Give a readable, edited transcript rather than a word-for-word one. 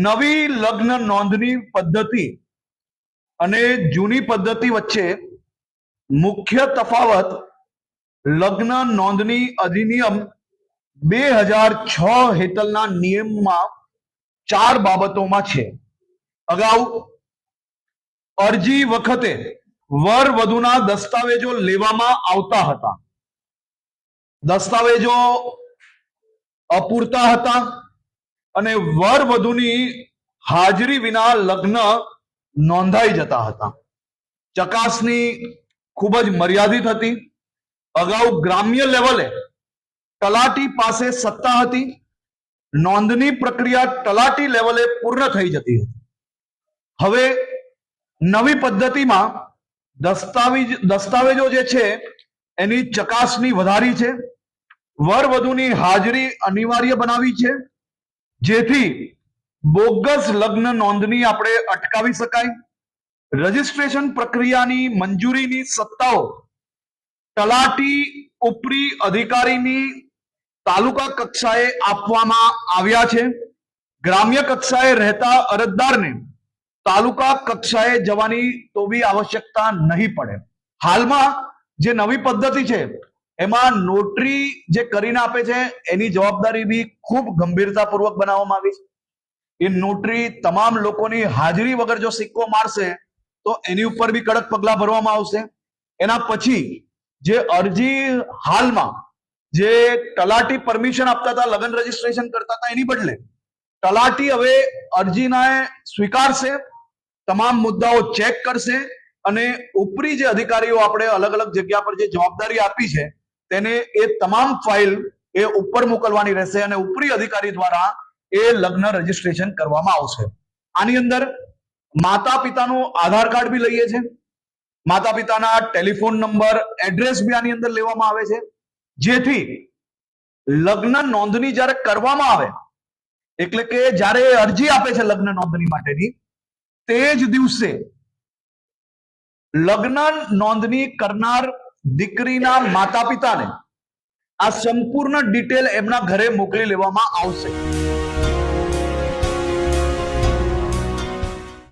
નવી લગ્ન નોંધણી પદ્ધતિ અને જૂની પદ્ધતિ વચ્ચે મુખ્ય તફાવત લગ્ન નોંધણી અધિનિયમ 2006 હેઠળના નિયમમાં 4 બાબતોમાં છે. અગાઉ અરજી વખતે વર વધુના દસ્તાવેજો લેવામાં આવતા હતા. દસ્તાવેજો અપૂરતા હતા અને વર વધુની હાજરી વિના લગ્ન નોંધાઈ જતા હતા. ચકાસણી ખૂબ જ મર્યાદિત હતી. અગાઉ ગ્રામ્ય લેવલે તલાટી પાસે સત્તા હતી. નોંધણી પ્રક્રિયા તલાટી લેવલે પૂર્ણ થઈ જતી હતી. હવે નવી પદ્ધતિમાં દસ્તાવેજો જે છે એની ચકાસણી વધારી છે. વર વધુની હાજરી અનિવાર્ય બનાવી છે, જેથી બોગસ લગ્ન નોંધણી આપણે અટકાવી શકાય. રજીસ્ટ્રેશન પ્રક્રિયાની મંજૂરીની સત્તાઓ તલાટી ઉપરી અધિકારીની તાલુકા કક્ષાએ આપવામાં આવ્યા છે. ગ્રામ્ય કક્ષાએ રહેતા અરજદારને તાલુકા કક્ષાએ જવાની તો બી આવશ્યકતા નહીં પડે. હાલમાં જે નવી પદ્ધતિ છે એમાં નોટરી જે કરીને આપે છે એની જવાબદારી બી ખૂબ ગંભીરતાપૂર્વક બનાવવામાં આવી છે. એ નોટરી તમામ લોકોની હાજરી વગર જો સિક્કો મારશે તો એની ઉપર બી કડક પગલાં ભરવામાં આવશે. એના પછી જે અરજી હાલમાં જે તલાટી પરમિશન આપતા હતા, લગ્ન રજીસ્ટ્રેશન કરતા હતા, એની બદલે તલાટી હવે અરજીને સ્વીકારશે, તમામ મુદ્દાઓ ચેક કરશે અને ઉપરી જે અધિકારીઓ આપણે અલગ અલગ જગ્યા પર જે જવાબદારી આપી છે તેને એ તમામ ફાઇલ એ ઉપર મોકલવાની રહેશે અને ઉપરી અધિકારી દ્વારા એ લગ્ન રજીસ્ટ્રેશન કરવામાં આવશે. આની અંદર માતા પિતાનું આધાર કાર્ડ બી લઈએ છે, માતા પિતાના ટેલિફોન નંબર, એડ્રેસ બી આની અંદર લેવામાં આવે છે, જેથી લગ્ન નોંધણી જ્યારે કરવામાં આવે એટલે કે જ્યારે અરજી આપે છે લગ્ન નોંધણી માટેની, તે જ દિવસે લગ્ન નોંધણી કરનાર દીકરીના માતા પિતાને આ સંપૂર્ણ ડિટેલ એમના ઘરે મોકલી લેવામાં આવશે.